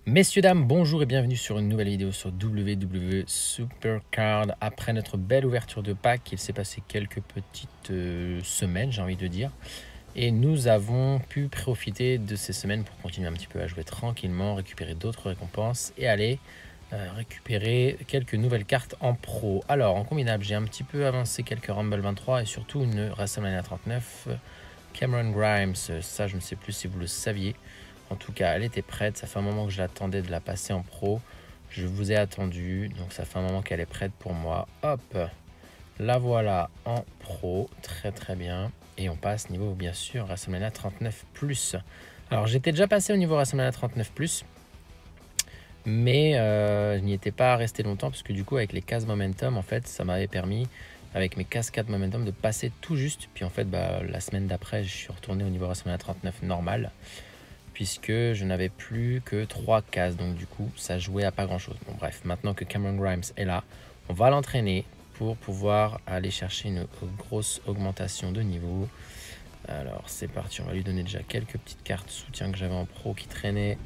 Messieurs, dames, bonjour et bienvenue sur une nouvelle vidéo sur WWE Supercard. Après notre belle ouverture de pack, il s'est passé quelques petites semaines, j'ai envie de dire. Et nous avons pu profiter de ces semaines pour continuer un petit peu à jouer tranquillement, récupérer d'autres récompenses et aller récupérer quelques nouvelles cartes en pro. Alors, en combinable, j'ai un petit peu avancé quelques Rumble 23 et surtout une WrestleMania 39. Cameron Grimes, ça je ne sais plus si vous le saviez. En tout cas, elle était prête. Ça fait un moment que je l'attendais de la passer en pro. Je vous ai attendu. Donc, ça fait un moment qu'elle est prête pour moi. Hop, la voilà en pro. Très, très bien. Et on passe niveau, bien sûr, WrestleMania 39+. Alors, j'étais déjà passé au niveau WrestleMania 39+. Mais je n'y étais pas resté longtemps. Parce que du coup, avec les cases Momentum, en fait, ça m'avait permis, avec mes cascades Momentum, de passer tout juste. Puis en fait, la semaine d'après, je suis retourné au niveau WrestleMania 39 normal. Puisque je n'avais plus que 3 cases, donc du coup ça jouait à pas grand chose. Bon bref, maintenant que Cameron Grimes est là, on va l'entraîner pour pouvoir aller chercher une grosse augmentation de niveau. Alors c'est parti, on va lui donner déjà quelques petites cartes soutien que j'avais en pro qui traînaient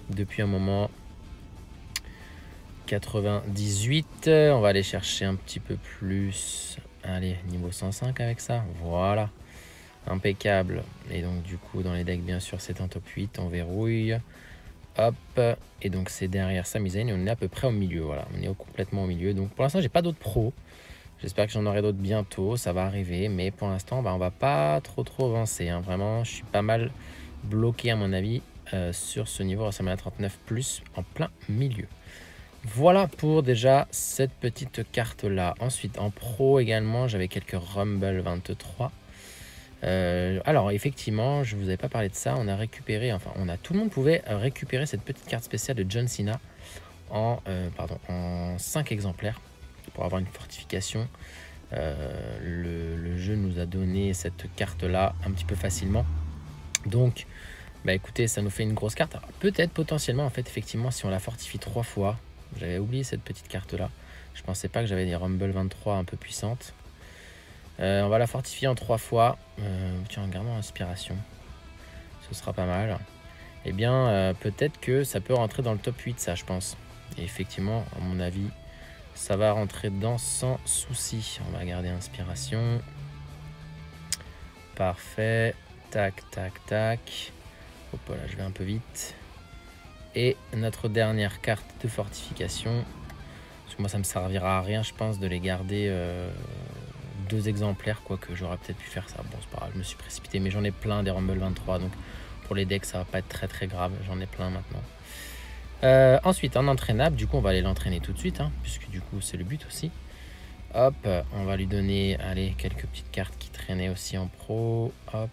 depuis un moment. 98, on va aller chercher un petit peu plus. Allez, niveau 105 avec ça, voilà. Impeccable. Et donc du coup dans les decks bien sûr c'est un top 8, on verrouille. Hop, et donc c'est derrière Sami Zayn et on est à peu près au milieu, voilà, on est complètement au milieu. Donc pour l'instant j'ai pas d'autres pros, j'espère que j'en aurai d'autres bientôt, ça va arriver. Mais pour l'instant on va pas trop avancer, hein. Vraiment je suis pas mal bloqué à mon avis sur ce niveau WrestleMania 39+, en plein milieu. Voilà pour déjà cette petite carte là. Ensuite en pro également j'avais quelques Rumble 23. Alors effectivement, je vous avais pas parlé de ça, on a récupéré, enfin tout le monde pouvait récupérer cette petite carte spéciale de John Cena en 5 exemplaires pour avoir une fortification. Le jeu nous a donné cette carte là un petit peu facilement. Donc écoutez, ça nous fait une grosse carte. Peut-être potentiellement en fait effectivement si on la fortifie 3 fois, j'avais oublié cette petite carte là. Je pensais pas que j'avais des Rumble 23 un peu puissantes. On va la fortifier en 3 fois. Tiens, gardons inspiration. Ce sera pas mal. Eh bien, peut-être que ça peut rentrer dans le top 8, ça, je pense. Et effectivement, à mon avis, ça va rentrer dedans sans souci. On va garder inspiration. Parfait. Tac, tac, tac. Hop là, je vais un peu vite. Et notre dernière carte de fortification. Parce que moi, ça me servira à rien, je pense, de les garder... 2 exemplaires, quoique j'aurais peut-être pu faire ça. Bon, c'est pas grave, je me suis précipité, mais j'en ai plein des Rumble 23, donc pour les decks ça va pas être très grave, j'en ai plein maintenant. Ensuite en entraînable, du coup on va aller l'entraîner tout de suite, hein, puisque du coup c'est le but aussi. Hop, on va lui donner, allez, quelques petites cartes qui traînaient aussi en pro. Hop,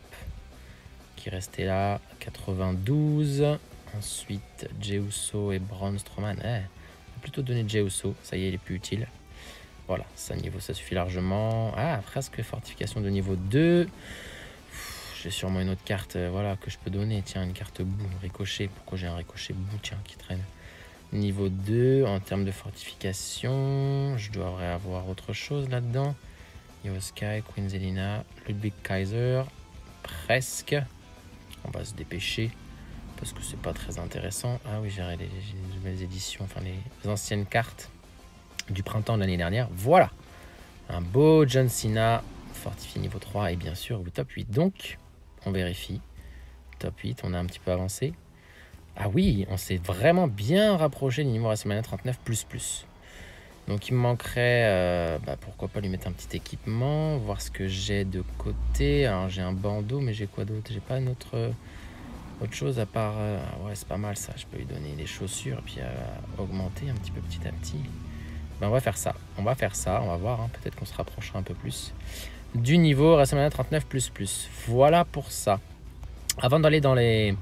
qui restaient là, 92. Ensuite Jey Uso et Braun Strowman. On va plutôt donner Jey Uso, ça y est, il est plus utile. Voilà, ça niveau ça suffit largement. Ah, presque fortification de niveau 2. J'ai sûrement une autre carte voilà, que je peux donner. Tiens, une carte boue, ricochet. Pourquoi j'ai un ricochet boue, tiens, qui traîne. Niveau 2, en termes de fortification, je devrais avoir autre chose là-dedans. Io Sky, Queen Zelina, Ludwig Kaiser. Presque. On va se dépêcher parce que c'est pas très intéressant. Ah oui, j'ai les nouvelles éditions, enfin les anciennes cartes du printemps de l'année dernière. Voilà, un beau John Cena fortifié niveau 3 et bien sûr le top 8. Donc on vérifie, top 8, on a un petit peu avancé. Ah oui, on s'est vraiment bien rapproché du niveau WrestleMania 39++. Donc il me manquerait pourquoi pas lui mettre un petit équipement, voir ce que j'ai de côté. Alors j'ai un bandeau, mais j'ai quoi d'autre? J'ai pas une autre chose à part ouais, c'est pas mal ça. Je peux lui donner des chaussures et puis augmenter un petit peu petit à petit. On va faire ça, on va voir, hein. Peut-être qu'on se rapprochera un peu plus du niveau WrestleMania 39++. Voilà pour ça. Avant d'aller dans les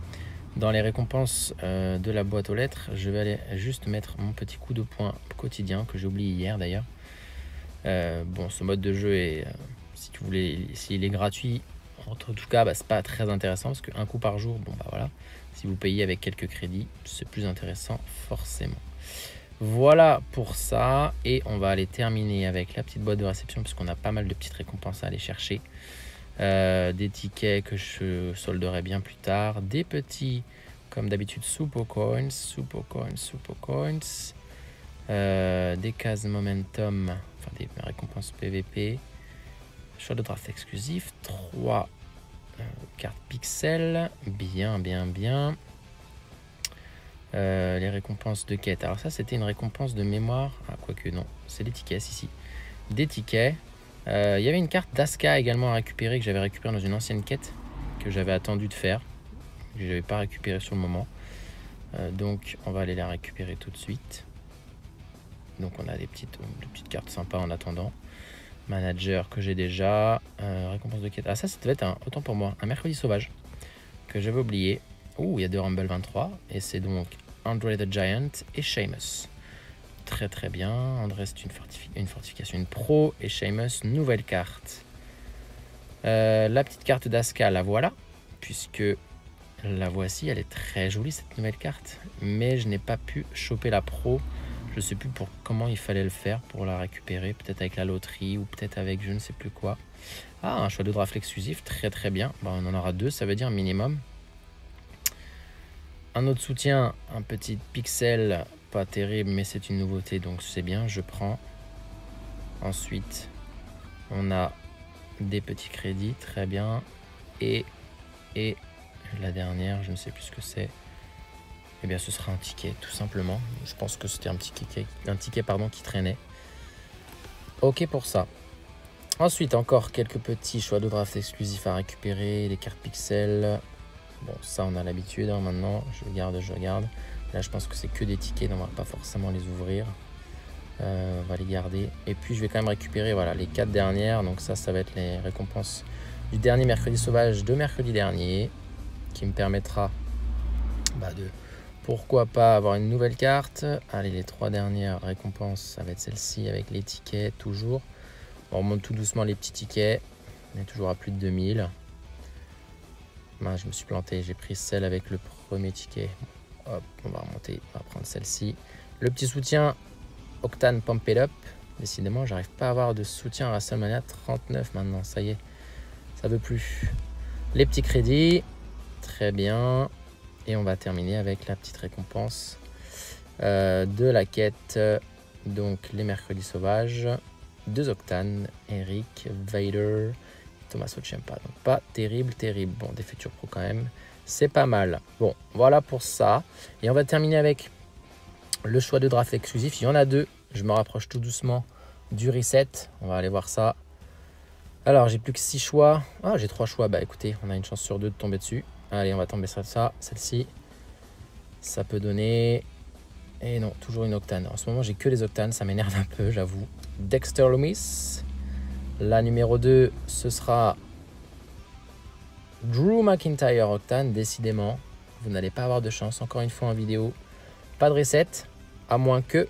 récompenses de la boîte aux lettres, je vais aller juste mettre mon petit coup de poing quotidien que j'ai oublié hier d'ailleurs. Bon, ce mode de jeu est, si tu voulais, s'il est gratuit, en tout cas, c'est pas très intéressant parce qu'un coup par jour, bon voilà, si vous payez avec quelques crédits, c'est plus intéressant forcément. Voilà pour ça, et on va aller terminer avec la petite boîte de réception puisqu'on a pas mal de petites récompenses à aller chercher. Des tickets que je solderai bien plus tard, des petits Comme d'habitude, Super Coins. Des cases Momentum, enfin des récompenses PVP. Choix de draft exclusif. 3 cartes pixels. Bien. Les récompenses de quête. Alors ça, c'était une récompense de mémoire. Ah, quoique non, c'est des tickets ici. Des tickets. Il y avait une carte d'Aska également à récupérer, que j'avais récupérée dans une ancienne quête, que j'avais attendu de faire, que je n'avais pas récupéré sur le moment. Donc on va aller la récupérer tout de suite. Donc on a des petites cartes sympas en attendant. Manager que j'ai déjà. Récompense de quête. Ah ça devait être autant pour moi, un mercredi sauvage que j'avais oublié. Ouh, il y a deux Rumble 23 et c'est donc Andre the Giant et Sheamus. Très bien. André c'est une fortification, une pro, et Sheamus nouvelle carte. La petite carte d'Aska, la voilà, puisque la voici, elle est très jolie cette nouvelle carte, mais je n'ai pas pu choper la pro. Je ne sais plus comment il fallait le faire pour la récupérer, peut-être avec la loterie ou peut-être avec je ne sais plus quoi. Ah, un choix de draft exclusif, très bien. Bon, on en aura 2, ça veut dire minimum. Un autre soutien, un petit pixel, pas terrible, mais c'est une nouveauté, donc c'est bien, je prends. Ensuite, on a des petits crédits, très bien. Et la dernière, je ne sais plus ce que c'est. Eh bien, ce sera un ticket, tout simplement. Je pense que c'était un ticket qui traînait. Ok pour ça. Ensuite, encore quelques petits choix de draft exclusifs à récupérer. Les cartes pixels. Bon, ça, on a l'habitude. Hein, maintenant, je regarde. Là, je pense que c'est que des tickets. Donc on va pas forcément les ouvrir. On va les garder. Et puis, je vais quand même récupérer voilà, les 4 dernières. Donc ça va être les récompenses du dernier mercredi sauvage de mercredi dernier. Qui me permettra de... Pourquoi pas avoir une nouvelle carte. Allez, les 3 dernières récompenses, ça va être celle-ci avec les tickets, toujours. On remonte tout doucement les petits tickets. On est toujours à plus de 2000. Je me suis planté, j'ai pris celle avec le premier ticket. Hop, on va remonter, on va prendre celle-ci. Le petit soutien, Octane Pump It Up. Décidément, j'arrive pas à avoir de soutien à WrestleMania 39 maintenant, ça y est. Ça veut plus. Les petits crédits, très bien. Et on va terminer avec la petite récompense de la quête. Donc les mercredis sauvages. 2 Octane, Eric, Vader, Tommaso Ciampa. Donc pas terrible. Bon, des futurs pro quand même. C'est pas mal. Bon, voilà pour ça. Et on va terminer avec le choix de draft exclusif. Il y en a 2. Je me rapproche tout doucement du reset. On va aller voir ça. Alors, j'ai plus que 6 choix. Ah, j'ai 3 choix. Bah écoutez, on a une chance sur 2 de tomber dessus. Allez, on va tomber sur ça. Celle-ci, ça peut donner... Et non, toujours une Octane. En ce moment, j'ai que les Octanes. Ça m'énerve un peu, j'avoue. Dexter Lumis. La numéro 2, ce sera Drew McIntyre Octane. Décidément, vous n'allez pas avoir de chance. Encore une fois en vidéo. Pas de reset. À moins que...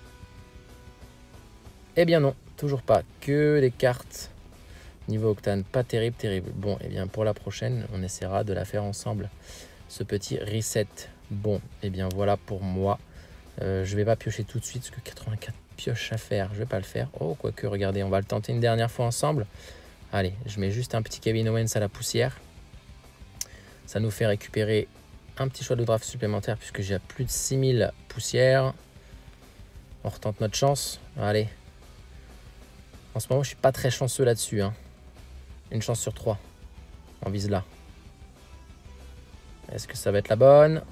Eh bien non, toujours pas. Que les cartes niveau Octane. Pas terrible. Bon, eh bien pour la prochaine, on essaiera de la faire ensemble. Ce petit reset. Bon, eh bien voilà pour moi. Je vais pas piocher tout de suite parce que 84 pioches à faire, je vais pas le faire. Oh, quoique, regardez, on va le tenter une dernière fois ensemble. Allez, je mets juste un petit Kevin Owens à la poussière. Ça nous fait récupérer un petit choix de draft supplémentaire puisque j'ai plus de 6000 poussières. On retente notre chance. Allez. En ce moment, je suis pas très chanceux là-dessus. Hein. Une chance sur 3. On vise là. Est-ce que ça va être la bonne?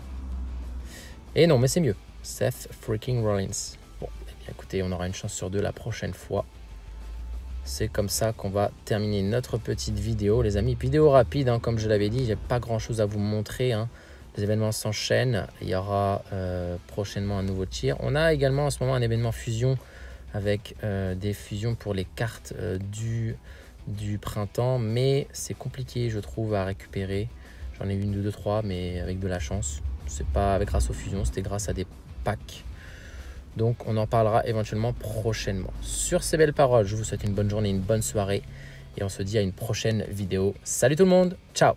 Et non, mais c'est mieux. Seth freaking Rollins. Bon, eh bien, écoutez, on aura une chance sur 2 la prochaine fois. C'est comme ça qu'on va terminer notre petite vidéo, les amis. Vidéo rapide, hein, comme je l'avais dit, j'ai pas grand-chose à vous montrer. Hein. Les événements s'enchaînent. Il y aura prochainement un nouveau tir. On a également en ce moment un événement fusion avec des fusions pour les cartes du printemps. Mais c'est compliqué, je trouve, à récupérer. J'en ai eu 1, 2, 3, mais avec de la chance. C'est pas grâce aux fusions, c'était grâce à des packs. Donc on en parlera éventuellement prochainement. Sur ces belles paroles, je vous souhaite une bonne journée, une bonne soirée. Et on se dit à une prochaine vidéo. Salut tout le monde, ciao!